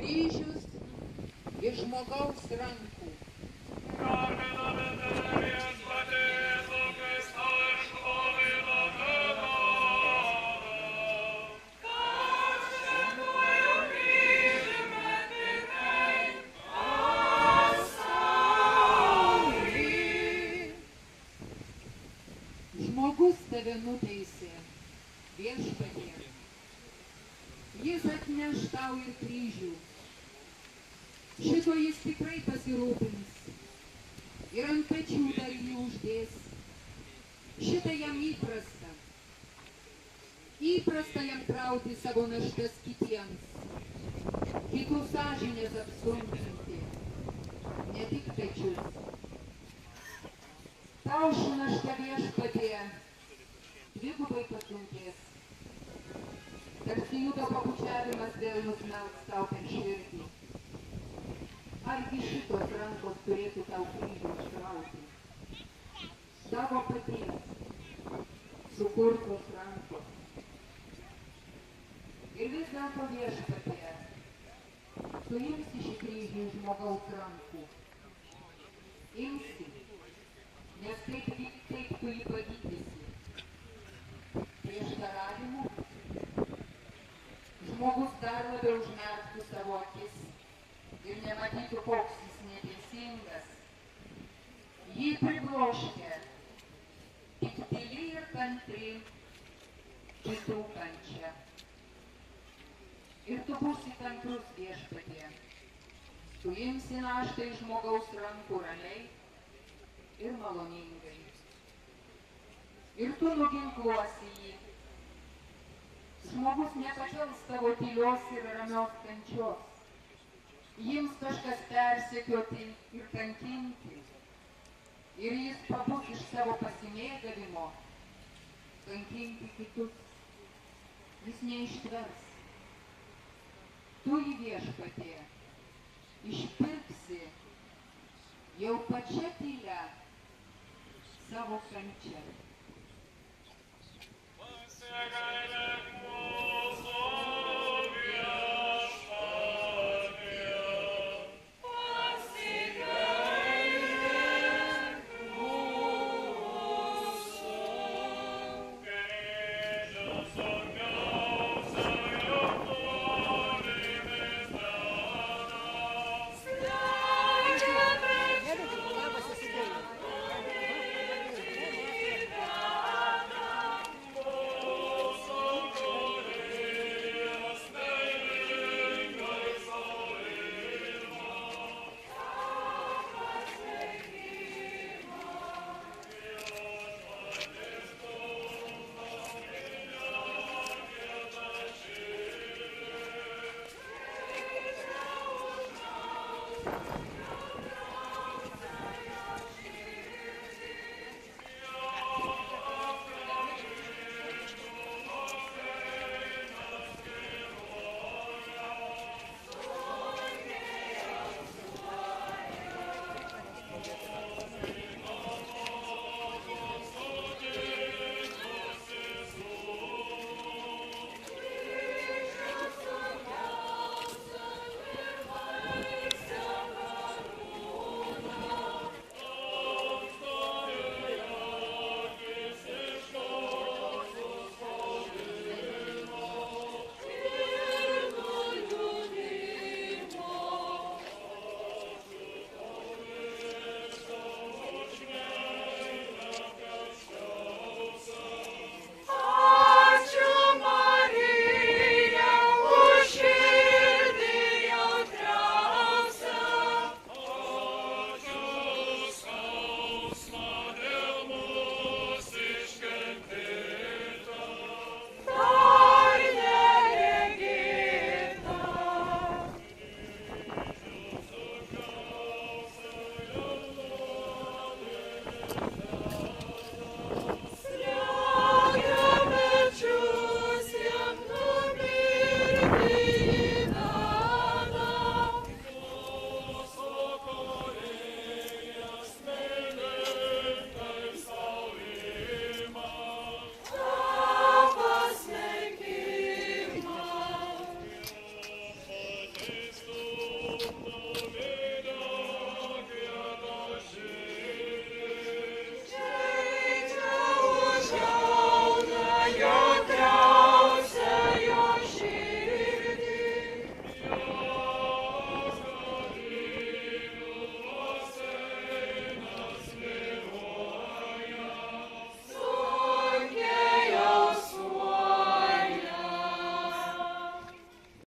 kryžius iš žmogaus rankų. Žmogus tave nuteisė, viešpatie. Jis atneš tau ir kryžių. Šito jis tikrai pasirūpins. Ir ant pečių dar jį uždės. Šitą jam įprasta. Įprasta jam krauti savo naštas kitiems. Kitų sąžinės apsunkinti. Ne tik pečius. Tau ši našta viešpatie dvigubai pasunkės. Tarsi judo pabučiavimas vėl nusmelks tau per širdį. Argi šitos rankos turėtų tau kryžių užkrauti? Tavo paties sukurtos rankos. Ir vis dėlto viešpatie, suimsi šį kryžių iš žmogaus rankų. Imsi, nes taip tu jį pagydysi. Prieštaravimu žmogus dar labiau užmerktų savo akis ir nematytų, koks jis neteisingas. Jį pribloškia tik tyli ir kantri kitų kančia. Ir tu būsi kantrus, viešpatie. Tu imsi naštą iš žmogaus rankų ramiai ir maloningai. Ir tu nuginkluosi jį. Žmogus nepakels tavo tylios ir ramios kančios. Jiems kažkas persekioti ir kankinti. Ir jis pabus iš savo pasimėgavimo, kankinti kitus. Jis neištvers. Tu jį, viešpatie, išpirksi jau pačia tylia savo kančia.